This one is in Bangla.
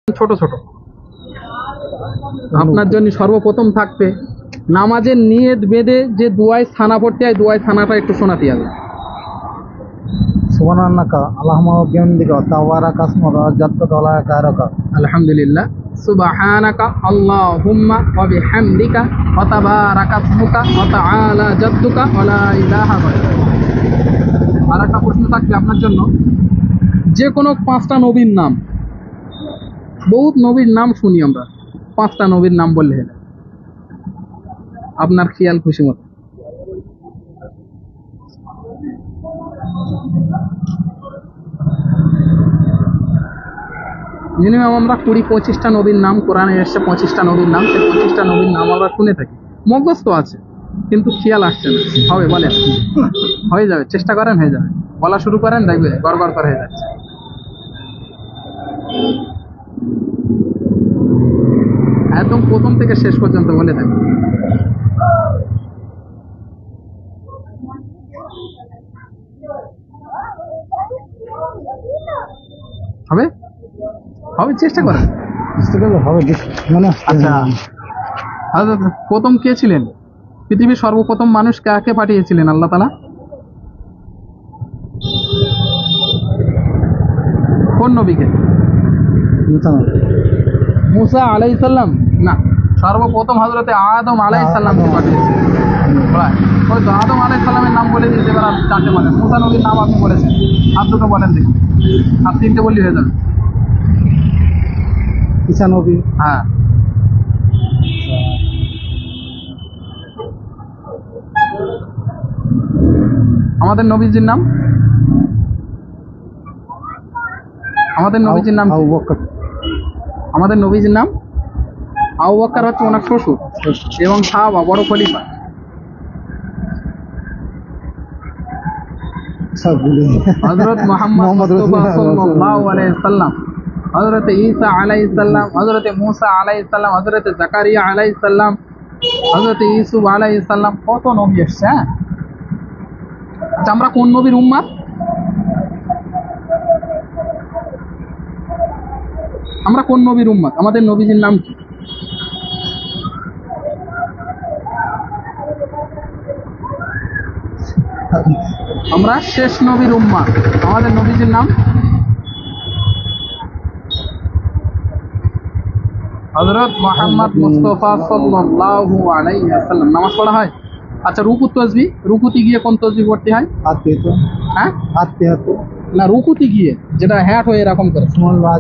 ছোট ছোট আপনার জন্য সর্বপ্রথম থাকবে নামাজের নিয়ত বেঁধে যে দুয়ায় ছানা পড়তে হয়, দুয়ায় ছানাটা একটু শোনাতে হবে। সুবহানাকা আল্লাহুম্মা ওয়া বিহামদিকা তাবারাকা ইসমুকা ওয়া জাদ্দুকা ওয়া লা গায়রুকা। আলহামদুলিল্লাহ। সুবহানাকা আল্লাহুম্মা ওয়া বিহামদিকা ওয়া তাবারাকা ইসমুকা ওয়া তাআলা জাদ্দুকা ওয়া লা ইলাহা গায়রুকা। আর একটা প্রশ্ন থাকবে আপনার জন্য, যে কোনো 5টা নবীর নাম, বহুত নবীর নাম শুনি আমরা, 5টা নবীর নাম বললে হবে আপনার খেয়াল খুশি মতো। মিনিমাম আমরা 20-25টা নবীর নাম, কোরআনে এসছে 25টা নবীর নাম, সেই 25টা নবীর নাম আমরা শুনে থাকি, মুখস্থ আছে কিন্তু খেয়াল আসছে না। হবে বলেন? হয়ে যাবে, চেষ্টা করেন, হয়ে যাবে। বলা শুরু করেন, দেখবে গড় গড় করে হয়ে যাচ্ছে। একদম প্রথম থেকে শেষ পর্যন্ত বলে থাকি। হবে হবে, চেষ্টা করেন। হবে মনে আচ্ছা, প্রথম কে ছিলেন? পৃথিবীর সর্বপ্রথম মানুষ কাকে পাঠিয়েছিলেন আল্লাহ তাআলা? কোন নবীকে? মুসা আলাইহিস সালাম না, সর্বপ্রথম হযরতে আদম আলাইহিস সালামকে পাঠিয়েছিলেন। ওই তো আদম আলাইহিস সালামের নাম বলে দিয়েছে, এবার আপনি 4টে বলেন। মুসা নবীর নাম আপনি বলেছেন, আর দুটো বলেন দেখি। আর 3টে বললে হয়ে যাবে। ঈসা নবী। হ্যাঁ, আমাদের নবীজির নাম, আমাদের নবীজির নাম, আবু বকর। আমাদের নবীজির নাম আবু বকর হচ্ছে ওনার শ্বশুর এবং সাহাবা, বড় খলিফা। হযরত মুহাম্মদ মুস্তাফা সাল্লাল্লাহু আলাইহি সাল্লাম, হযরত ঈসা আলাইহিস সালাম, হযরত মুসা আলাইহিস সালাম, হযরত জাকারিয়া আলাইহিস সালাম, হযরত ইউসুফ আলাইহিস সালাম, কত নবী এসেছে। হ্যাঁ, আচ্ছা, আমরা কোন নবীর উম্মত? আমরা কোন নবীর উম্মত? আমাদের নবীজির নাম কি? আমরা শেষ নবীর উম্মত, আমাদের নবীজির নাম হযরত মুহাম্মদ মুস্তাফা সাল্লাল্লাহু আলাইহি ওয়াসাল্লাম। নামাজ পড়া হয়? আচ্ছা, রুকু তাসবিহ, রুকুতে গিয়ে কোন তাসবিহ পড়তে হয়? হ্যাঁ, হাতে না, রুকুতে গিয়ে যেটা হ্যাট হয়ে এরকম করে। সুবহানাল্লাহ।